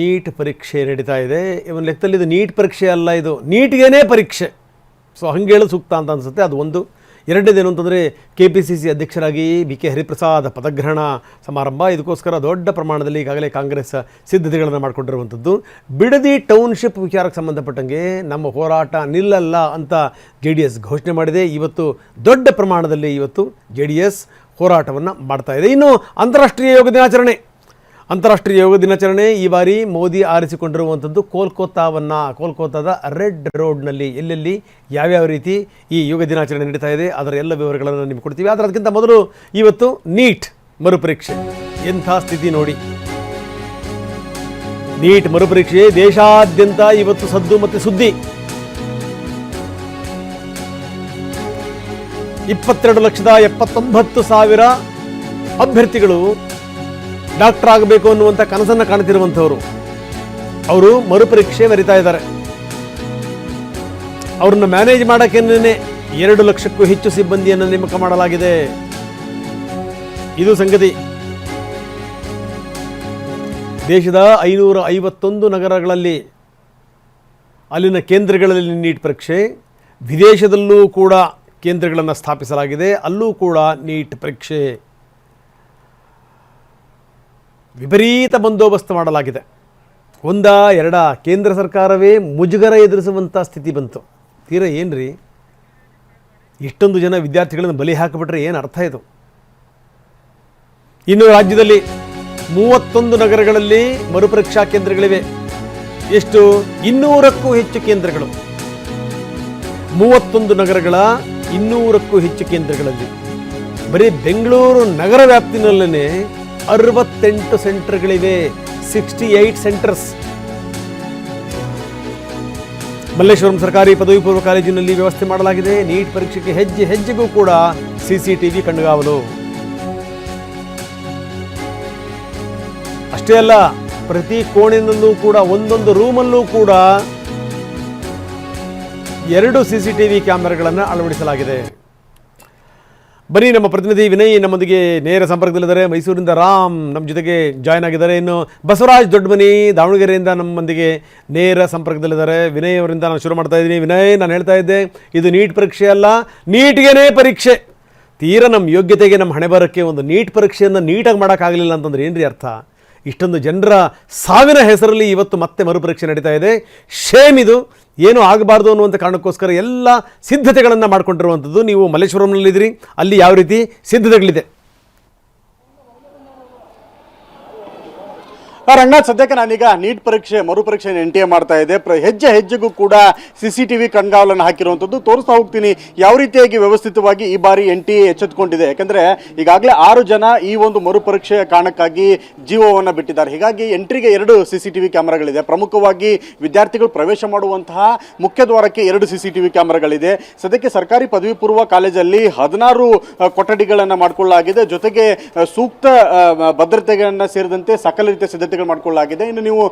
Neat ಪರೀಕ್ಷೆ ನಡೀತಾ ಇದೆ. ಇವನ ಲೆಕ್ಕದಲ್ಲಿ ಇದು ನೀಟ್ ಪರೀಕ್ಷೆ ಅಲ್ಲ, ಇದು ನೀಟ್ಗೇನೇ ಪರೀಕ್ಷೆ. ಸೊ ಹಂಗೆ ಹೇಳೋದು ಸೂಕ್ತ ಅಂತ ಅನಿಸುತ್ತೆ. ಅದು ಒಂದು. ಎರಡನೇದೇನು ಅಂತಂದರೆ KPCC ಅಧ್ಯಕ್ಷರಾಗಿ BK ಹರಿಪ್ರಸಾದ್ ಪದಗ್ರಹಣ ಸಮಾರಂಭ. ಇದಕ್ಕೋಸ್ಕರ ದೊಡ್ಡ ಪ್ರಮಾಣದಲ್ಲಿ ಈಗಾಗಲೇ ಕಾಂಗ್ರೆಸ್ ಸಿದ್ಧತೆಗಳನ್ನು ಮಾಡಿಕೊಂಡಿರುವಂಥದ್ದು. ಬಿಡದಿ ಟೌನ್ಶಿಪ್ ವಿಚಾರಕ್ಕೆ ಸಂಬಂಧಪಟ್ಟಂಗೆ ನಮ್ಮ ಹೋರಾಟ ನಿಲ್ಲಲ್ಲ ಅಂತ JDS ಘೋಷಣೆ ಮಾಡಿದೆ. ಇವತ್ತು ದೊಡ್ಡ ಪ್ರಮಾಣದಲ್ಲಿ JDS ಹೋರಾಟವನ್ನು ಮಾಡ್ತಾ ಇದೆ. ಇನ್ನು ಅಂತಾರಾಷ್ಟ್ರೀಯ ಯೋಗ ದಿನಾಚರಣೆ ಈ ಬಾರಿ ಮೋದಿ ಆರಿಸಿಕೊಂಡಿರುವಂಥದ್ದು ಕೋಲ್ಕತ್ತಾದ ರೆಡ್ ರೋಡ್ನಲ್ಲಿ ಎಲ್ಲೆಲ್ಲಿ ಯಾವ್ಯಾವ ರೀತಿ ಈ ಯೋಗ ದಿನಾಚರಣೆ ನಡೀತಾ ಇದೆ ಅದರ ಎಲ್ಲ ವಿವರಗಳನ್ನು ನಿಮಗೆ ಕೊಡ್ತೀವಿ. ಆದರೆ ಅದಕ್ಕಿಂತ ಮೊದಲು ಇವತ್ತು ನೀಟ್ ಮರುಪರೀಕ್ಷೆ ಎಂಥ ಸ್ಥಿತಿ ನೋಡಿ. ನೀಟ್ ಮರುಪರೀಕ್ಷೆ ದೇಶಾದ್ಯಂತ ಇವತ್ತು ಸದ್ದು ಮತ್ತು ಸುದ್ದಿ. 22,79,000 ಅಭ್ಯರ್ಥಿಗಳು ಡಾಕ್ಟರ್ ಆಗಬೇಕು ಅನ್ನುವಂಥ ಕನಸನ್ನು ಕಾಣ್ತಿರುವಂಥವರು ಅವರು ಮರುಪರೀಕ್ಷೆ ಬರಿತಾ ಇದ್ದಾರೆ. ಅವ್ರನ್ನ ಮ್ಯಾನೇಜ್ ಮಾಡೋಕ್ಕೇನೆ 2 ಲಕ್ಷಕ್ಕೂ ಹೆಚ್ಚು ಸಿಬ್ಬಂದಿಯನ್ನು ನೇಮಕ ಮಾಡಲಾಗಿದೆ. ಇದು ಸಂಗತಿ. ದೇಶದ 551 ನಗರಗಳಲ್ಲಿ ಅಲ್ಲಿನ ಕೇಂದ್ರಗಳಲ್ಲಿ ನೀಟ್ ಪರೀಕ್ಷೆ, ವಿದೇಶದಲ್ಲೂ ಕೂಡ ಕೇಂದ್ರಗಳನ್ನು ಸ್ಥಾಪಿಸಲಾಗಿದೆ. ಅಲ್ಲೂ ಕೂಡ ನೀಟ್ ಪರೀಕ್ಷೆ ವಿಪರೀತ ಬಂದೋಬಸ್ತ್ ಮಾಡಲಾಗಿದೆ. ಎರಡ ಕೇಂದ್ರ ಸರ್ಕಾರವೇ ಮುಜುಗರ ಎದುರಿಸುವಂಥ ಸ್ಥಿತಿ ಬಂತು. ತೀರಾ ಏನ್ರಿ, ಇಷ್ಟೊಂದು ಜನ ವಿದ್ಯಾರ್ಥಿಗಳನ್ನು ಬಲಿ ಹಾಕಿಬಿಟ್ರೆ ಏನು ಅರ್ಥ ಇದು? ಇನ್ನು ರಾಜ್ಯದಲ್ಲಿ 31 ನಗರಗಳಲ್ಲಿ ಮರುಪರೀಕ್ಷಾ ಕೇಂದ್ರಗಳಿವೆ. ಎಷ್ಟು? 200ಕ್ಕೂ ಹೆಚ್ಚು ಕೇಂದ್ರಗಳು. 31 ನಗರಗಳ 200ಕ್ಕೂ ಹೆಚ್ಚು ಕೇಂದ್ರಗಳಲ್ಲಿ ಬರೀ ಬೆಂಗಳೂರು ನಗರ ವ್ಯಾಪ್ತಿನಲ್ಲೇ 68 ಸೆಂಟರ್ಗಳಿವೆ. 68 ಸೆಂಟರ್ಸ್. ಮಲ್ಲೇಶ್ವರಂ ಸರ್ಕಾರಿ ಪದವಿ ಪೂರ್ವ ಕಾಲೇಜಿನಲ್ಲಿ ವ್ಯವಸ್ಥೆ ಮಾಡಲಾಗಿದೆ. ನೀಟ್ ಪರೀಕ್ಷೆಗೆ ಹೆಜ್ಜೆಗೂ ಕೂಡ CCTV ಕಣ್ಗಾವಲು. ಅಷ್ಟೇ ಅಲ್ಲ, ಪ್ರತಿ ಕೋಣೆಯಲ್ಲೂ ಕೂಡ ಒಂದೊಂದು ರೂಮಲ್ಲೂ ಕೂಡ 2 CCTV ಕ್ಯಾಮೆರಾಗಳನ್ನು ಅಳವಡಿಸಲಾಗಿದೆ. ಬನ್ನಿ, ನಮ್ಮ ಪ್ರತಿನಿಧಿ ವಿನಯ್ ನಮ್ಮೊಂದಿಗೆ ನೇರ ಸಂಪರ್ಕದಲ್ಲಿದ್ದಾರೆ. ಮೈಸೂರಿಂದ ರಾಮ್ ನಮ್ಮ ಜೊತೆಗೆ ಜಾಯ್ನ್ ಆಗಿದ್ದಾರೆ. ಇನ್ನು ಬಸವರಾಜ್ ದೊಡ್ಡಮನಿ ದಾವಣಗೆರೆಯಿಂದ ನಮ್ಮೊಂದಿಗೆ ನೇರ ಸಂಪರ್ಕದಲ್ಲಿದ್ದಾರೆ. ವಿನಯ್ ಅವರಿಂದ ನಾನು ಶುರು ಮಾಡ್ತಾ ಇದ್ದೀನಿ. ವಿನಯ್, ನಾನು ಹೇಳ್ತಾ ಇದ್ದೆ, ಇದು ನೀಟ್ ಪರೀಕ್ಷೆ ಅಲ್ಲ, ನೀಟ್ಗೇನೆ ಪರೀಕ್ಷೆ. ತೀರಾ ನಮ್ಮ ಯೋಗ್ಯತೆಗೆ, ನಮ್ಮ ಹಣೆ ಬರೋಕ್ಕೆ ಒಂದು ನೀಟ್ ಪರೀಕ್ಷೆಯನ್ನು ನೀಟಾಗಿ ಮಾಡೋಕ್ಕಾಗಲಿಲ್ಲ ಅಂತಂದ್ರೆ ಏನ್ರಿ ಅರ್ಥ? ಇಷ್ಟೊಂದು ಜನರ ಸಾವಿನ ಹೆಸರಲ್ಲಿ ಇವತ್ತು ಮತ್ತೆ ಮರುಪರೀಕ್ಷೆ ನಡೀತಾ ಇದೆ. ಶೇಮ್ ಇದು. ಏನೂ ಆಗಬಾರ್ದು ಅನ್ನುವಂಥ ಕಾರಣಕ್ಕೋಸ್ಕರ ಎಲ್ಲ ಸಿದ್ಧತೆಗಳನ್ನು ಮಾಡಿಕೊಂಡಿರುವಂಥದ್ದು. ನೀವು ಮಲ್ಲೇಶ್ವರಂನಲ್ಲಿದ್ದೀರಿ, ಅಲ್ಲಿ ಯಾವ ರೀತಿ ಸಿದ್ಧತೆಗಳಿದೆ? ರಂಗನಾಥ್, ಸದ್ಯಕ್ಕೆ ನಾನೀಗ ನೀಟ್ ಪರೀಕ್ಷೆ ಮರುಪರೀಕ್ಷೆ NTA ಮಾಡ್ತಾ ಇದೆ. ಹೆಜ್ಜೆಗೂ ಕೂಡ CCTV ಕಣ್ಗಾವಲನ್ನು ಹಾಕಿರುವಂಥದ್ದು ತೋರಿಸ್ತಾ ಹೋಗ್ತೀನಿ. ಯಾವ ರೀತಿಯಾಗಿ ವ್ಯವಸ್ಥಿತವಾಗಿ ಈ ಬಾರಿ NTA ಎಚ್ಚೆತ್ತುಕೊಂಡಿದೆ. ಯಾಕಂದರೆ ಈಗಾಗಲೇ 6 ಜನ ಈ ಒಂದು ಮರುಪರೀಕ್ಷೆಯ ಕಾರಣಕ್ಕಾಗಿ ಜೀವವನ್ನು ಬಿಟ್ಟಿದ್ದಾರೆ. ಹೀಗಾಗಿ ಎಂಟ್ರಿಗೆ 2 CCTV ಕ್ಯಾಮೆರಾಗಳಿದೆ. ಪ್ರಮುಖವಾಗಿ ವಿದ್ಯಾರ್ಥಿಗಳು ಪ್ರವೇಶ ಮಾಡುವಂತಹ ಮುಖ್ಯ ದ್ವಾರಕ್ಕೆ 2 CCTV ಕ್ಯಾಮೆರಾಗಳಿದೆ. ಸದ್ಯಕ್ಕೆ ಸರ್ಕಾರಿ ಪದವಿ ಪೂರ್ವ ಕಾಲೇಜಲ್ಲಿ 16 ಕೊಠಡಿಗಳನ್ನು ಮಾಡಿಕೊಳ್ಳಲಾಗಿದೆ. ಜೊತೆಗೆ ಸೂಕ್ತ ಭದ್ರತೆಗಳನ್ನು ಸೇರಿದಂತೆ ಸಕಲ ರೀತಿಯ ಸಿದ್ಧತೆ ಮಾಡಿಕೊಳ್ಳಲಾಗಿದೆ. ಇನ್ನು ನೀವು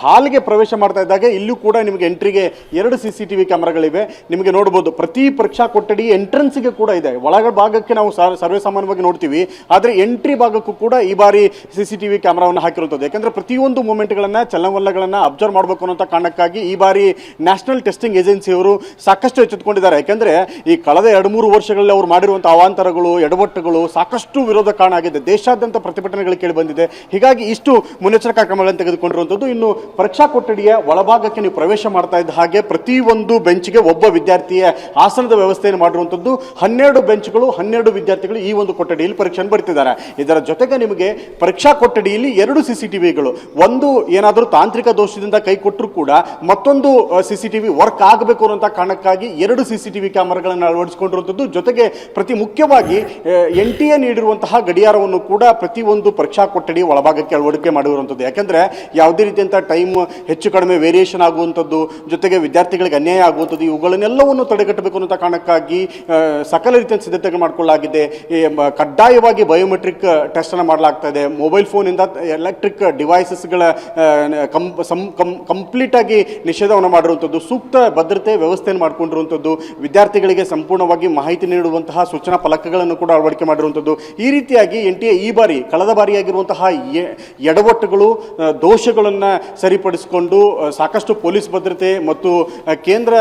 ಹಾಲ್ಗೆ ಪ್ರವೇಶ ಮಾಡ್ತಾ ಇದ್ದಾಗ ಇಲ್ಲೂ ಕೂಡ ನಿಮಗೆ ಎಂಟ್ರಿಗೆ 2 CCTV ಕ್ಯಾಮೆರಾಗಳಿವೆ. ನಿಮಗೆ ನೋಡಬಹುದು, ಪ್ರತಿ ಪರೀಕ್ಷಾ ಕೊಠಡಿ ಎಂಟ್ರೆನ್ಸ್ಗೆ ಕೂಡ ಇದೆ. ಒಳಗ ಭಾಗಕ್ಕೆ ನಾವು ಸರ್ವೇ ಸಾಮಾನ್ಯವಾಗಿ ನೋಡ್ತೀವಿ, ಆದರೆ ಎಂಟ್ರಿ ಭಾಗಕ್ಕೂ ಕೂಡ ಈ ಬಾರಿ CCTV ಕ್ಯಾಮೆರಾವನ್ನು ಹಾಕಿರುತ್ತದೆ. ಯಾಕಂದ್ರೆ ಪ್ರತಿಯೊಂದು ಮೂಮೆಂಟ್ಗಳನ್ನ, ಚಲನವಲನಗಳನ್ನ ಅಬ್ಸರ್ವ್ ಮಾಡಬೇಕು ಅನ್ನೋ ಕಾರಣಕ್ಕಾಗಿ ಈ ಬಾರಿ ನ್ಯಾಷನಲ್ ಟೆಸ್ಟಿಂಗ್ ಏಜೆನ್ಸಿಯವರು ಸಾಕಷ್ಟು ಎಚ್ಚೆತ್ತುಕೊಂಡಿದ್ದಾರೆ. ಯಾಕಂದ್ರೆ ಈ ಕಳೆದ 2-3 ವರ್ಷಗಳಲ್ಲಿ ಅವರು ಮಾಡಿರುವಂತಹ ಅವಾಂತರಗಳು, ಎಡವಟ್ಟುಗಳು ಸಾಕಷ್ಟು ವಿರೋಧ ಕಾರಣ ಆಗಿದೆ. ದೇಶಾದ್ಯಂತ ಪ್ರತಿಭಟನೆಗಳು ಕೇಳಿ ಬಂದಿದೆ. ಹೀಗಾಗಿ ಇಷ್ಟು ಮುನ್ನೆಚ್ಚರಿಕಾ ಕ್ರಮಗಳನ್ನು ತೆಗೆದುಕೊಂಡಿರುವಂಥದ್ದು. ಇನ್ನು ಪರೀಕ್ಷಾ ಕೊಠಡಿಯ ಒಳಭಾಗಕ್ಕೆ ನೀವು ಪ್ರವೇಶ ಮಾಡ್ತಾ ಇದ್ದ ಹಾಗೆ ಪ್ರತಿಯೊಂದು ಬೆಂಚ್ಗೆ ಒಬ್ಬ ವಿದ್ಯಾರ್ಥಿಯ ಆಸನದ ವ್ಯವಸ್ಥೆಯನ್ನು ಮಾಡಿರುವಂಥದ್ದು. 12 ಬೆಂಚ್ಗಳು, 12 ವಿದ್ಯಾರ್ಥಿಗಳು ಈ ಒಂದು ಕೊಠಡಿಯಲ್ಲಿ ಪರೀಕ್ಷೆಯನ್ನು ಬರೀತಿದ್ದಾರೆ. ಇದರ ಜೊತೆಗೆ ನಿಮಗೆ ಪರೀಕ್ಷಾ ಕೊಠಡಿಯಲ್ಲಿ 2 CCTVಗಳು, ಒಂದು ಏನಾದರೂ ತಾಂತ್ರಿಕ ದೋಷದಿಂದ ಕೈ ಕೊಟ್ಟರು ಕೂಡ ಮತ್ತೊಂದು CCTV ವರ್ಕ್ ಆಗಬೇಕು ಅನ್ನೋ ಕಾರಣಕ್ಕಾಗಿ 2 CCTV ಕ್ಯಾಮೆರಾಗಳನ್ನು ಅಳವಡಿಸಿಕೊಂಡಿರುವಂಥದ್ದು. ಜೊತೆಗೆ ಮುಖ್ಯವಾಗಿ NTA ನೀಡಿರುವಂತಹ ಗಡಿಯಾರವನ್ನು ಕೂಡ ಪ್ರತಿಯೊಂದು ಪರೀಕ್ಷಾ ಕೊಠಡಿ ಒಳಭಾಗಕ್ಕೆ ಅಳವಡಿಕೆ ಮಾಡಿರುವಂಥದ್ದು. ಯಾಕಂದ್ರೆ ಯಾವುದೇ ರೀತಿಯಂತ ಟೈಮ್ ಹೆಚ್ಚು ಕಡಿಮೆ ವೇರಿಯೇಷನ್ ಆಗುವಂಥದ್ದು, ಜೊತೆಗೆ ವಿದ್ಯಾರ್ಥಿಗಳಿಗೆ ಅನ್ಯಾಯ ಆಗುವಂಥದ್ದು, ಇವುಗಳನ್ನೆಲ್ಲವನ್ನು ತಡೆಗಟ್ಟಬೇಕು ಅನ್ನೋ ಕಾರಣಕ್ಕಾಗಿ ಸಕಲ ರೀತಿಯ ಸಿದ್ಧತೆಗಳು ಮಾಡಿಕೊಳ್ಳಲಾಗಿದೆ. ಕಡ್ಡಾಯವಾಗಿ ಬಯೋಮೆಟ್ರಿಕ್ ಟೆಸ್ಟ್ ಅನ್ನು ಮಾಡಲಾಗ್ತಾ ಇದೆ. ಮೊಬೈಲ್ ಫೋನ್ ಇಂದ ಎಲೆಕ್ಟ್ರಿಕ್ ಡಿವೈಸಸ್ಗಳ ಕಂಪ್ಲೀಟ್ ಆಗಿ ನಿಷೇಧವನ್ನು ಮಾಡಿರುವಂಥದ್ದು. ಸೂಕ್ತ ಭದ್ರತೆ ವ್ಯವಸ್ಥೆಯನ್ನು ಮಾಡಿಕೊಂಡಿರುವಂಥದ್ದು. ವಿದ್ಯಾರ್ಥಿಗಳಿಗೆ ಸಂಪೂರ್ಣವಾಗಿ ಮಾಹಿತಿ ನೀಡುವಂತಹ ಸೂಚನಾ ಫಲಕಗಳನ್ನು ಕೂಡ ಅಳವಡಿಕೆ ಮಾಡಿರುವಂಥದ್ದು. ಈ ರೀತಿಯಾಗಿ NTA ಈ ಬಾರಿ ಕಳೆದ ಬಾರಿಯಾಗಿರುವಂತಹ ಎಡವಟ್ಟುಗಳು, ಮಾಡಿಕೊಂಡು ದೋಷಗಳನ್ನು ಸರಿಪಡಿಸಿಕೊಂಡು ಸಾಕಷ್ಟು ಪೊಲೀಸ್ ಭದ್ರತೆ ಮತ್ತು ಕೇಂದ್ರ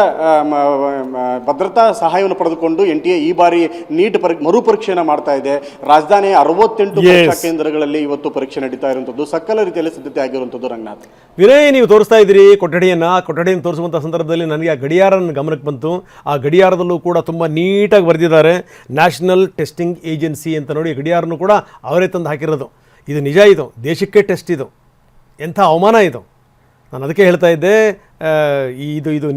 ಭದ್ರತಾ ಸಹಾಯವನ್ನು ಪಡೆದುಕೊಂಡು NTA ಈ ಬಾರಿ ನೀಟ್ ಮರುಪರೀಕ್ಷೆಯನ್ನು ಮಾಡ್ತಾ ಇದೆ. ರಾಜಧಾನಿ 68 ಪರೀಕ್ಷಾ ಕೇಂದ್ರಗಳಲ್ಲಿ ಇವತ್ತು ಪರೀಕ್ಷೆ ನಡೀತಾ ಇರುವಂಥದ್ದು, ಸಕಲ ರೀತಿಯಲ್ಲಿ ಸಿದ್ಧತೆ ಆಗಿರುವಂಥದ್ದು. ರಂಗನಾಥ್, ವಿನಯ್, ನೀವು ತೋರಿಸ್ತಾ ಇದ್ದೀರಿ ಕೊಠಡಿಯನ್ನು ತೋರಿಸುವಂಥ ಸಂದರ್ಭದಲ್ಲಿ ನನಗೆ ಆ ಗಡಿಯಾರ ಗಮನಕ್ಕೆ ಬಂತು. ಆ ಗಡಿಯಾರದಲ್ಲೂ ಕೂಡ ತುಂಬ ನೀಟಾಗಿ ಬರೆದಿದ್ದಾರೆ, ನ್ಯಾಷನಲ್ ಟೆಸ್ಟಿಂಗ್ ಏಜೆನ್ಸಿ ಅಂತ. ನೋಡಿ, ಗಡಿಯಾರನೂ ಕೂಡ ಅವರೇ ತಂದು ಹಾಕಿರೋದು. ಇದು ನಿಜ, ಇದು ದೇಶಕ್ಕೆ ಟೆಸ್ಟ್, ಇದು ಎಂಥ ಅವಮಾನ ಇದು. ನಾನು ಅದಕ್ಕೆ ಹೇಳ್ತಾ ಇದ್ದೆ, ಇದು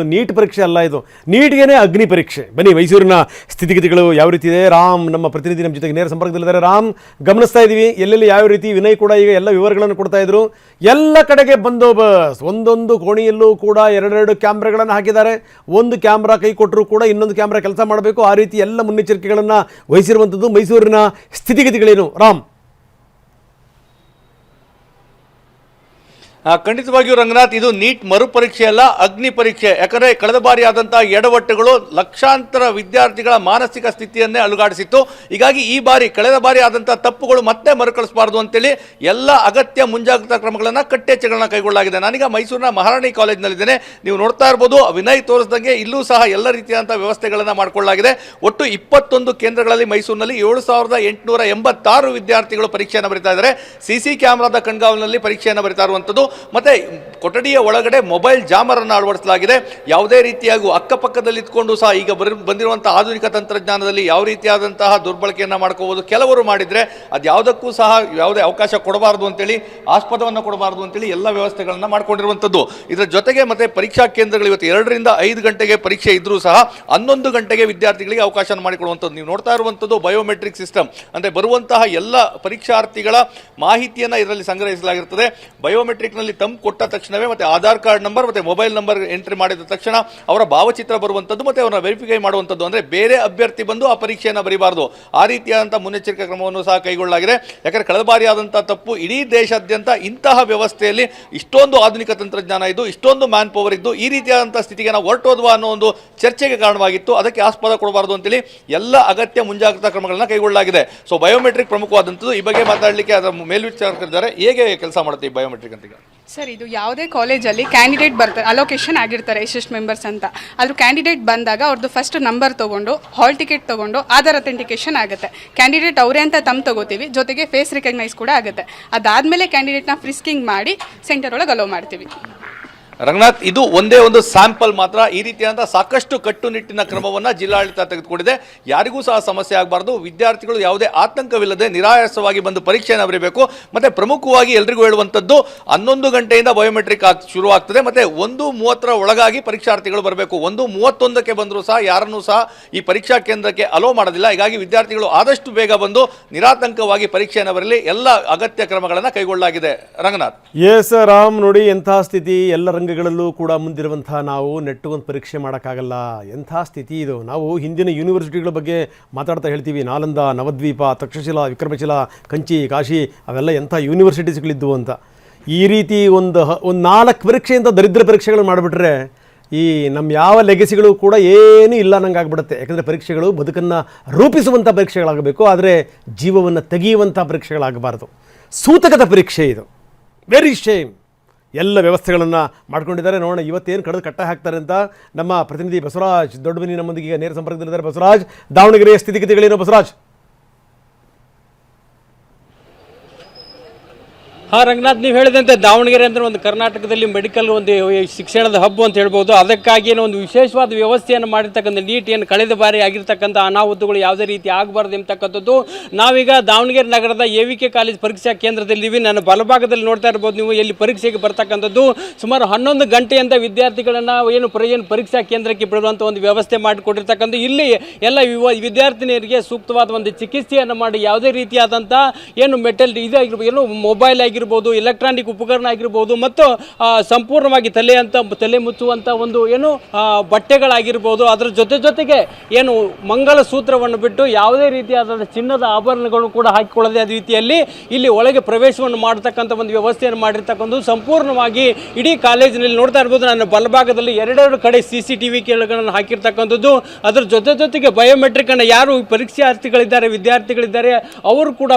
ನೀಟ್ ಪರೀಕ್ಷೆ ಅಲ್ಲ, ಇದು ನೀಟ್ಗೇನೆ ಅಗ್ನಿ ಪರೀಕ್ಷೆ. ಬನ್ನಿ, ಮೈಸೂರಿನ ಸ್ಥಿತಿಗತಿಗಳು ಯಾವ ರೀತಿ ಇದೆ. ರಾಮ್ ನಮ್ಮ ಪ್ರತಿನಿಧಿ ನಮ್ಮ ಜೊತೆಗೆ ನೇರ ಸಂಪರ್ಕದಲ್ಲಿದ್ದಾರೆ. ರಾಮ್, ಗಮನಿಸ್ತಾ ಇದ್ದೀವಿ ಎಲ್ಲೆಲ್ಲಿ ಯಾವ ರೀತಿ. ವಿನಯ್ ಕೂಡ ಈಗ ಎಲ್ಲ ವಿವರಗಳನ್ನು ಕೊಡ್ತಾ ಇದ್ರು. ಎಲ್ಲ ಕಡೆಗೆ ಬಂದೋಬಸ್ತ್, ಒಂದೊಂದು ಕೋಣೆಯಲ್ಲೂ ಕೂಡ 2 ಕ್ಯಾಮ್ರಾಗಳನ್ನು ಹಾಕಿದ್ದಾರೆ. ಒಂದು ಕ್ಯಾಮ್ರಾ ಕೈ ಕೊಟ್ಟರು ಕೂಡ ಇನ್ನೊಂದು ಕ್ಯಾಮ್ರಾ ಕೆಲಸ ಮಾಡಬೇಕು. ಆ ರೀತಿ ಎಲ್ಲ ಮುನ್ನೆಚ್ಚರಿಕೆಗಳನ್ನು ವಹಿಸಿರುವಂಥದ್ದು. ಮೈಸೂರಿನ ಸ್ಥಿತಿಗತಿಗಳೇನು ರಾಮ್? ಖಂಡಿತವಾಗಿಯೂ ರಂಗನಾಥ್, ಇದು ನೀಟ್ ಮರುಪರೀಕ್ಷೆ ಅಲ್ಲ, ಅಗ್ನಿ ಪರೀಕ್ಷೆ. ಯಾಕಂದರೆ ಕಳೆದ ಬಾರಿ ಆದಂತಹ ಎಡವಟ್ಟುಗಳು ಲಕ್ಷಾಂತರ ವಿದ್ಯಾರ್ಥಿಗಳ ಮಾನಸಿಕ ಸ್ಥಿತಿಯನ್ನೇ ಅಲುಗಾಡಿಸಿತ್ತು. ಹೀಗಾಗಿ ಈ ಬಾರಿ ಕಳೆದ ಬಾರಿ ಆದಂತಹ ತಪ್ಪುಗಳು ಮತ್ತೆ ಮರುಕಳಿಸಬಾರದು ಅಂತೇಳಿ ಎಲ್ಲ ಅಗತ್ಯ ಮುಂಜಾಗ್ರತಾ ಕ್ರಮಗಳನ್ನು ಕಟ್ಟೆಚ್ಚರಗಳನ್ನ ಕೈಗೊಳ್ಳಲಾಗಿದೆ. ನಾನೀಗ ಮೈಸೂರಿನ ಮಹಾರಾಣಿ ಕಾಲೇಜಿನಲ್ಲಿದ್ದೇನೆ. ನೀವು ನೋಡ್ತಾ ಇರ್ಬೋದು, ವಿನಯ್ ತೋರಿಸಿದಂಗೆ ಇಲ್ಲೂ ಸಹ ಎಲ್ಲ ರೀತಿಯಾದಂಥ ವ್ಯವಸ್ಥೆಗಳನ್ನು ಮಾಡಿಕೊಳ್ಳಲಾಗಿದೆ. ಒಟ್ಟು 21 ಕೇಂದ್ರಗಳಲ್ಲಿ ಮೈಸೂರಿನಲ್ಲಿ 7886 ವಿದ್ಯಾರ್ಥಿಗಳು ಪರೀಕ್ಷೆಯನ್ನು ಬರೀತಾ ಇದ್ದಾರೆ. CC ಕ್ಯಾಮ್ರಾದ ಕಣ್ಗಾವಲಿನಲ್ಲಿ ಪರೀಕ್ಷೆಯನ್ನು ಬರೀತಾ ಇರುವಂಥದ್ದು. ಮತ್ತೆ ಕೊಠಡಿಯ ಒಳಗಡೆ ಮೊಬೈಲ್ ಜಾಮರ್ ಅನ್ನು ಅಳವಡಿಸಲಾಗಿದೆ. ಯಾವುದೇ ರೀತಿಯಾಗಿ ಅಕ್ಕಪಕ್ಕದಲ್ಲಿ ಇಟ್ಕೊಂಡು ಸಹ ಈಗ ಬಂದಿರುವಂತಹ ಆಧುನಿಕ ತಂತ್ರಜ್ಞಾನದಲ್ಲಿ ಯಾವ ರೀತಿಯಾದಂತಹ ದುರ್ಬಳಕೆಯನ್ನು ಮಾಡ್ಕೋಬಹುದು. ಕೆಲವರು ಮಾಡಿದ್ರೆ ಅದು ಯಾವುದಕ್ಕೂ ಸಹ ಯಾವುದೇ ಅವಕಾಶ ಕೊಡಬಾರದು ಅಂತೇಳಿ, ಆಸ್ಪದವನ್ನು ಕೊಡಬಾರದು ಅಂತೇಳಿ ಎಲ್ಲ ವ್ಯವಸ್ಥೆಗಳನ್ನ ಮಾಡ್ಕೊಂಡಿರುವಂಥದ್ದು. ಇದರ ಜೊತೆಗೆ ಮತ್ತೆ ಪರೀಕ್ಷಾ ಕೇಂದ್ರಗಳು ಇವತ್ತು 2 ರಿಂದ 5 ಗಂಟೆಗೆ ಪರೀಕ್ಷೆ ಇದ್ರೂ ಸಹ 11 ಗಂಟೆಗೆ ವಿದ್ಯಾರ್ಥಿಗಳಿಗೆ ಅವಕಾಶ ಮಾಡಿಕೊಡುವಂಥದ್ದು. ನೀವು ನೋಡ್ತಾ ಇರುವಂಥದ್ದು ಬಯೋಮೆಟ್ರಿಕ್ ಸಿಸ್ಟಮ್. ಅಂದರೆ ಬರುವಂತಹ ಎಲ್ಲ ಪರೀಕ್ಷಾರ್ಥಿಗಳ ಮಾಹಿತಿಯನ್ನು ಇದರಲ್ಲಿ ಸಂಗ್ರಹಿಸಲಾಗಿರ್ತದೆ. ಬಯೋಮೆಟ್ರಿಕ್ ನಲ್ಲಿ ತಮ್ಮ ಕೊಟ್ಟ ತಕ್ಷಣವೇ ಮತ್ತೆ ಆಧಾರ್ ಕಾರ್ಡ್ ನಂಬರ್ ಮತ್ತೆ ಮೊಬೈಲ್ ನಂಬರ್ ಎಂಟ್ರಿ ಮಾಡಿದ ತಕ್ಷಣ ಅವರ ಭಾವಚಿತ್ರ ಬರುವಂಥದ್ದು ಮತ್ತೆ ಅವರನ್ನ ವೆರಿಫೈ ಮಾಡುವಂಥದ್ದು. ಅಂದರೆ ಬೇರೆ ಅಭ್ಯರ್ಥಿ ಬಂದು ಆ ಪರೀಕ್ಷೆಯನ್ನು ಬರೀಬಾರದು. ಆ ರೀತಿಯಾದಂತಹ ಮುನ್ನೆಚ್ಚರಿಕೆ ಕ್ರಮವನ್ನು ಸಹ ಕೈಗೊಳ್ಳಲಾಗಿದೆ. ಯಾಕಂದರೆ ಕಳೆದ ಬಾರಿ ಆದಂತಹ ತಪ್ಪು, ಇಡೀ ದೇಶಾದ್ಯಂತ ಇಂತಹ ವ್ಯವಸ್ಥೆಯಲ್ಲಿ ಇಷ್ಟೊಂದು ಆಧುನಿಕ ತಂತ್ರಜ್ಞಾನ ಇದ್ದು, ಇಷ್ಟೊಂದು ಮ್ಯಾನ್ ಪವರ್ ಇದ್ದು, ಈ ರೀತಿಯಾದಂತಹ ಸ್ಥಿತಿಗೆ ನಾವು ಹೊರಟೋದ್ವಾ ಅನ್ನೋ ಒಂದು ಚರ್ಚೆಗೆ ಕಾರಣವಾಗಿತ್ತು. ಅದಕ್ಕೆ ಆಸ್ಪದ ಕೊಡಬಾರದು ಅಂತೇಳಿ ಎಲ್ಲ ಅಗತ್ಯ ಮುಂಜಾಗ್ರತಾ ಕ್ರಮಗಳನ್ನ ಕೈಗೊಳ್ಳಲಾಗಿದೆ. ಸೊ ಬಯೋಮೆಟ್ರಿಕ್ ಪ್ರಮುಖವಾದಂಥದ್ದು. ಈ ಬಗ್ಗೆ ಮಾತಾಡಲಿಕ್ಕೆ ಅದರ ಮೇಲ್ವಿಚಾರಕರಿದ್ದಾರೆ. ಹೇಗೆ ಕೆಲಸ ಮಾಡುತ್ತೆ ಈ ಬಯೋಮೆಟ್ರಿಕ್ ಅಂತ? ಸರ್, ಇದು ಯಾವುದೇ ಕಾಲೇಜಲ್ಲಿ ಕ್ಯಾಂಡಿಡೇಟ್ ಬರ್ತಾರೆ, ಅಲೋಕೇಶನ್ ಆಗಿರ್ತಾರೆ ಎಷ್ಟೆಷ್ಟು ಮೆಂಬರ್ಸ್ ಅಂತ. ಅದ್ರ ಕ್ಯಾಂಡಿಡೇಟ್ ಬಂದಾಗ ಅವ್ರದ್ದು ಫಸ್ಟ್ ನಂಬರ್ ತೊಗೊಂಡು, ಹಾಲ್ ಟಿಕೆಟ್ ತೊಗೊಂಡು ಆಧಾರ್ ಅಥೆಂಟಿಕೇಶನ್ ಆಗುತ್ತೆ. ಕ್ಯಾಂಡಿಡೇಟ್ ಅವರೇ ಅಂತ ತಗೋತೀವಿ, ಜೊತೆಗೆ ಫೇಸ್ ರಿಕಗ್ನೈಸ್ ಕೂಡ ಆಗುತ್ತೆ. ಅದಾದಮೇಲೆ ಕ್ಯಾಂಡಿಡೇಟ್ನ ಫ್ರಿಸ್ಕಿಂಗ್ ಮಾಡಿ ಸೆಂಟರ್ ಒಳಗೆ ಅಲೋ ಮಾಡ್ತೀವಿ. ರಂಗನಾಥ್, ಇದು ಒಂದೇ ಒಂದು ಸ್ಯಾಂಪಲ್ ಮಾತ್ರ. ಈ ರೀತಿಯಾದಂತಹ ಸಾಕಷ್ಟು ಕಟ್ಟುನಿಟ್ಟಿನ ಕ್ರಮವನ್ನು ಜಿಲ್ಲಾಡಳಿತ ತೆಗೆದುಕೊಂಡಿದೆ. ಯಾರಿಗೂ ಸಹ ಸಮಸ್ಯೆ ಆಗಬಾರ್ದು. ವಿದ್ಯಾರ್ಥಿಗಳು ಯಾವುದೇ ಆತಂಕವಿಲ್ಲದೆ ನಿರಾಯಾಸವಾಗಿ ಬಂದು ಪರೀಕ್ಷೆಯನ್ನು ಬರೀಬೇಕು. ಮತ್ತೆ ಪ್ರಮುಖವಾಗಿ ಎಲ್ರಿಗೂ ಹೇಳುವಂಥದ್ದು, 11 ಗಂಟೆಯಿಂದ ಬಯೋಮೆಟ್ರಿಕ್ ಶುರು ಆಗ್ತದೆ. ಮತ್ತೆ 1:30 ಒಳಗಾಗಿ ಪರೀಕ್ಷಾರ್ಥಿಗಳು ಬರಬೇಕು. 1:31ಕ್ಕೆ ಬಂದರೂ ಸಹ ಯಾರನ್ನೂ ಸಹ ಈ ಪರೀಕ್ಷಾ ಕೇಂದ್ರಕ್ಕೆ ಅಲೋ ಮಾಡೋದಿಲ್ಲ. ಹೀಗಾಗಿ ವಿದ್ಯಾರ್ಥಿಗಳು ಆದಷ್ಟು ಬೇಗ ಬಂದು ನಿರಾತಂಕವಾಗಿ ಪರೀಕ್ಷೆಯನ್ನು ಬರಲಿ. ಎಲ್ಲ ಅಗತ್ಯ ಕ್ರಮಗಳನ್ನು ಕೈಗೊಳ್ಳಲಾಗಿದೆ. ರಂಗನಾಥ್, ಎಸ್ ರಾಮ್, ನೋಡಿ ಎಂಥ ಸ್ಥಿತಿ. ಎಲ್ಲ ರಂಗಗಳಲ್ಲೂ ಕೂಡ ಮುಂದಿರುವಂಥ ನಾವು ನೆಟ್ಟಗೊಂದು ಪರೀಕ್ಷೆ ಮಾಡೋಕ್ಕಾಗಲ್ಲ. ಎಂಥ ಸ್ಥಿತಿ ಇದು. ನಾವು ಹಿಂದಿನ ಯೂನಿವರ್ಸಿಟಿಗಳ ಬಗ್ಗೆ ಮಾತಾಡ್ತಾ ಹೇಳ್ತೀವಿ. ನಾಲಂದ, ನವದ್ವೀಪ, ತಕ್ಷಶಿಲಾ, ವಿಕ್ರಮಶಿಲಾ, ಕಂಚಿ, ಕಾಶಿ, ಅವೆಲ್ಲ ಎಂಥ ಯೂನಿವರ್ಸಿಟೀಸ್ಗಳಿದ್ದವು ಅಂತ. ಈ ರೀತಿ ಒಂದು 4 ಪರೀಕ್ಷೆಯಿಂದ ದರಿದ್ರ ಪರೀಕ್ಷೆಗಳು ಮಾಡಿಬಿಟ್ರೆ ಈ ನಮ್ಮ ಯಾವ ಲೆಗಸಿಗಳು ಕೂಡ ಏನೂ ಇಲ್ಲ ನಂಗೆ ಆಗ್ಬಿಡುತ್ತೆ. ಯಾಕಂದರೆ ಪರೀಕ್ಷೆಗಳು ಬದುಕನ್ನು ರೂಪಿಸುವಂಥ ಪರೀಕ್ಷೆಗಳಾಗಬೇಕು, ಆದರೆ ಜೀವವನ್ನು ತೆಗೆಯುವಂಥ ಪರೀಕ್ಷೆಗಳಾಗಬಾರ್ದು. ಸೂತಕದ ಪರೀಕ್ಷೆ ಇದು. Very shame. ಎಲ್ಲ ವ್ಯವಸ್ಥೆಗಳನ್ನು ಮಾಡ್ಕೊಂಡಿದ್ದಾರೆ. ನೋಡೋಣ ಇವತ್ತೇನು ಕಡಿದು ಕಟ್ಟ ಹಾಕ್ತಾರೆ ಅಂತ. ನಮ್ಮ ಪ್ರತಿನಿಧಿ ಬಸವರಾಜ್ ದೊಡ್ಡಮನಿ ನಮ್ಮೊಂದಿಗೆ ಈಗ ನೇರ ಸಂಪರ್ಕದಲ್ಲಿದ್ದಾರೆ. ಬಸವರಾಜ್, ದಾವಣಗೆರೆಯ ಸ್ಥಿತಿಗತಿಗಳೇನು ಬಸವರಾಜ್? ರಂಗನಾಥ್, ನೀವು ಹೇಳಿದಂತೆ ದಾವಣಗೆರೆ ಅಂದರೆ ಒಂದು ಕರ್ನಾಟಕದಲ್ಲಿ ಮೆಡಿಕಲ್ ಒಂದು ಶಿಕ್ಷಣದ ಹಬ್ಬು ಅಂತ ಹೇಳ್ಬೋದು. ಅದಕ್ಕಾಗಿಯೇ ಒಂದು ವಿಶೇಷವಾದ ವ್ಯವಸ್ಥೆಯನ್ನು ಮಾಡಿರ್ತಕ್ಕಂಥ ನೀಟ್ ಏನು ಕಳೆದ ಬಾರಿ ಆಗಿರ್ತಕ್ಕಂಥ ಅನಾಹುತಗಳು ಯಾವುದೇ ರೀತಿ ಆಗಬಾರ್ದು ಎಂಬತಕ್ಕಂಥದ್ದು. ನಾವೀಗ ದಾವಣಗೆರೆ ನಗರದ AVK ಕಾಲೇಜ್ ಪರೀಕ್ಷಾ ಕೇಂದ್ರದಲ್ಲಿದ್ದೀವಿ. ನನ್ನ ಬಲಭಾಗದಲ್ಲಿ ನೋಡ್ತಾ ಇರ್ಬೋದು ನೀವು, ಎಲ್ಲಿ ಪರೀಕ್ಷೆಗೆ ಬರ್ತಕ್ಕಂಥದ್ದು ಸುಮಾರು 11 ಗಂಟೆಯಿಂದ ವಿದ್ಯಾರ್ಥಿಗಳನ್ನು ಏನು ಪರೀಕ್ಷಾ ಕೇಂದ್ರಕ್ಕೆ ಬಿಡುವಂಥ ಒಂದು ವ್ಯವಸ್ಥೆ ಮಾಡಿಕೊಟ್ಟಿರ್ತಕ್ಕಂಥ. ಇಲ್ಲಿ ಎಲ್ಲ ವಿದ್ಯಾರ್ಥಿನಿಯರಿಗೆ ಸೂಕ್ತವಾದ ಒಂದು ಚಿಕಿತ್ಸೆಯನ್ನು ಮಾಡಿ ಯಾವುದೇ ರೀತಿಯಾದಂಥ ಏನು ಮೆಟಲ್ ಇದಾಗಿರ್ಬೋದು, ಏನು ಮೊಬೈಲ್ ಆಗಿರ್ಬೋದು, ಎಲೆಕ್ಟ್ರಾನಿಕ್ ಉಪಕರಣ ಆಗಿರ್ಬೋದು, ಮತ್ತು ಸಂಪೂರ್ಣವಾಗಿ ತಲೆ ಮುಚ್ಚುವಂಥ ಒಂದು ಏನು ಬಟ್ಟೆಗಳಾಗಿರ್ಬೋದು, ಅದರ ಜೊತೆಗೆ ಏನು ಮಂಗಲ ಸೂತ್ರವನ್ನು ಬಿಟ್ಟು ಯಾವುದೇ ರೀತಿಯಾದ ಚಿನ್ನದ ಆಭರಣಗಳನ್ನು ಕೂಡ ಹಾಕಿಕೊಳ್ಳದೆ ಅದೇ ರೀತಿಯಲ್ಲಿ ಇಲ್ಲಿ ಒಳಗೆ ಪ್ರವೇಶವನ್ನು ಮಾಡತಕ್ಕಂಥ ಒಂದು ವ್ಯವಸ್ಥೆಯನ್ನು ಮಾಡಿರ್ತಕ್ಕಂಥ. ಸಂಪೂರ್ಣವಾಗಿ ಇಡೀ ಕಾಲೇಜಿನಲ್ಲಿ ನೋಡ್ತಾ ಇರ್ಬೋದು, ನನ್ನ ಬಲಭಾಗದಲ್ಲಿ 2 ಕಡೆ CCTV ಕೇಳುಗಳನ್ನು ಹಾಕಿರ್ತಕ್ಕಂಥದ್ದು. ಅದರ ಜೊತೆಗೆ ಬಯೋಮೆಟ್ರಿಕ್ ಅನ್ನು ಯಾರು ಪರೀಕ್ಷಾರ್ಥಿಗಳಿದ್ದಾರೆ, ವಿದ್ಯಾರ್ಥಿಗಳಿದ್ದಾರೆ, ಅವರು ಕೂಡ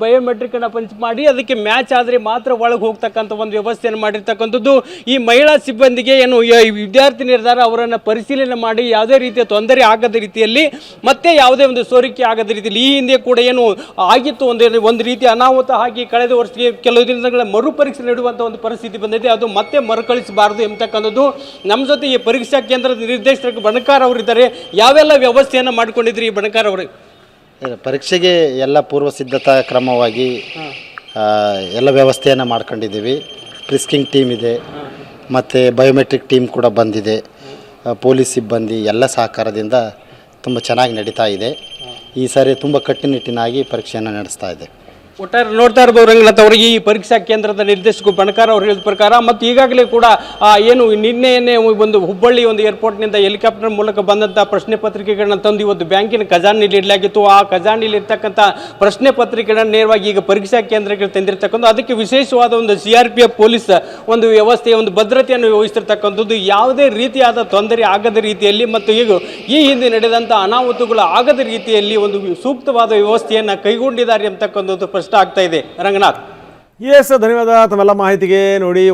ಬಯೋಮೆಟ್ರಿಕ್ ಅನ್ನು ಪಂಚ್ ಮಾಡಿ ಅದಕ್ಕೆ ಮ್ಯಾಚ್ ಆದರೆ ಮಾತ್ರ ಒಳಗೆ ಹೋಗ್ತಕ್ಕಂಥ ಒಂದು ವ್ಯವಸ್ಥೆಯನ್ನು ಮಾಡಿರ್ತಕ್ಕಂಥದ್ದು. ಈ ಮಹಿಳಾ ಸಿಬ್ಬಂದಿಗೆ ಏನು ಈ ವಿದ್ಯಾರ್ಥಿ ನಿರ್ಧಾರ ಅವರನ್ನು ಪರಿಶೀಲನೆ ಮಾಡಿ ಯಾವುದೇ ರೀತಿಯ ತೊಂದರೆ ಆಗದ ರೀತಿಯಲ್ಲಿ ಮತ್ತೆ ಯಾವುದೇ ಒಂದು ಸೋರಿಕೆ ಆಗದ ರೀತಿಯಲ್ಲಿ ಈ ಹಿಂದೆ ಕೂಡ ಏನು ಆಗಿತ್ತು ಒಂದು ರೀತಿ ಅನಾಹುತ ಆಗಿ ಕಳೆದ ವರ್ಷಕ್ಕೆ ಕೆಲವು ದಿನಗಳ ಮರುಪರೀಕ್ಷೆ ನೀಡುವಂಥ ಒಂದು ಪರಿಸ್ಥಿತಿ ಬಂದಿದೆ. ಅದು ಮತ್ತೆ ಮರುಕಳಿಸಬಾರದು ಎಂಬತಕ್ಕಂಥದ್ದು. ನಮ್ಮ ಜೊತೆ ಈ ಪರೀಕ್ಷಾ ಕೇಂದ್ರದ ನಿರ್ದೇಶಕ ಬಣಕಾರ್ ಅವರಿದ್ದಾರೆ. ಯಾವೆಲ್ಲ ವ್ಯವಸ್ಥೆಯನ್ನು ಮಾಡಿಕೊಂಡಿದ್ರಿ ಈ ಬಣಕಾರ್ ಅವರು? ಪರೀಕ್ಷೆಗೆ ಎಲ್ಲ ಪೂರ್ವ ಸಿದ್ಧತಾ ಕ್ರಮವಾಗಿ ಎಲ್ಲ ವ್ಯವಸ್ಥೆಯನ್ನು ಮಾಡ್ಕೊಂಡಿದ್ದೀವಿ. ಪ್ರಿಸ್ಕಿಂಗ್ ಟೀಮ್ ಇದೆ ಮತ್ತು ಬಯೋಮೆಟ್ರಿಕ್ ಟೀಮ್ ಕೂಡ ಬಂದಿದೆ. ಪೊಲೀಸ್ ಸಿಬ್ಬಂದಿ ಎಲ್ಲ ಸಹಕಾರದಿಂದ ತುಂಬ ಚೆನ್ನಾಗಿ ನಡೀತಾ ಇದೆ. ಈ ಸಾರಿ ತುಂಬ ಕಟ್ಟುನಿಟ್ಟಿನಾಗಿ ಪರೀಕ್ಷೆಯನ್ನು ನಡೆಸ್ತಾ ಇದೆ. ಒಟ್ಟಾರೆ ನೋಡ್ತಾ ಇರ್ಬೋದು ರಂಗನಾಥ್ ಅವರಿಗೆ ಈ ಪರೀಕ್ಷಾ ಕೇಂದ್ರದ ನಿರ್ದೇಶಕ ಬಣಕಾರ್ ಅವರು ಹೇಳಿದ ಪ್ರಕಾರ ಮತ್ತು ಈಗಾಗಲೇ ಕೂಡ ಏನು ನಿನ್ನೆಯೇ ಒಂದು ಹುಬ್ಬಳ್ಳಿ ಒಂದು ಏರ್ಪೋರ್ಟ್ನಿಂದ ಹೆಲಿಕಾಪ್ಟರ್ ಮೂಲಕ ಬಂದಂಥ ಪ್ರಶ್ನೆ ಪತ್ರಿಕೆಗಳನ್ನ ತಂದು ಇವತ್ತು ಬ್ಯಾಂಕಿನ ಖಜಾನೆಯಲ್ಲಿ ಇಡಲಾಗಿತ್ತು. ಆ ಖಜಾನೆಯಲ್ಲಿ ಇರ್ತಕ್ಕಂಥ ಪ್ರಶ್ನೆ ಪತ್ರಿಕೆಗಳನ್ನ ನೇರವಾಗಿ ಈಗ ಪರೀಕ್ಷಾ ಕೇಂದ್ರಕ್ಕೆ ತಂದಿರತಕ್ಕಂಥ ಅದಕ್ಕೆ ವಿಶೇಷವಾದ ಒಂದು CRPF ಪೊಲೀಸ್ ಒಂದು ವ್ಯವಸ್ಥೆ ಒಂದು ಭದ್ರತೆಯನ್ನು ವ್ಯವಹರಿಸಿರ್ತಕ್ಕಂಥದ್ದು. ಯಾವುದೇ ರೀತಿಯಾದ ತೊಂದರೆ ಆಗದ ರೀತಿಯಲ್ಲಿ ಮತ್ತು ಈಗ ಈ ಹಿಂದೆ ನಡೆದಂಥ ಅನಾಹುತಗಳು ಆಗದ ರೀತಿಯಲ್ಲಿ ಒಂದು ಸೂಕ್ತವಾದ ವ್ಯವಸ್ಥೆಯನ್ನು ಕೈಗೊಂಡಿದ್ದಾರೆ ಅಂತಕ್ಕಂಥದ್ದು ಸ್ಪಷ್ಟ ಆಗ್ತಾ ಇದೆ. ರಂಗನಾಥ್, ಎಸ್, ಧನ್ಯವಾದ ತಮ್ಮೆಲ್ಲ ಮಾಹಿತಿಗೆ. ನೋಡಿ,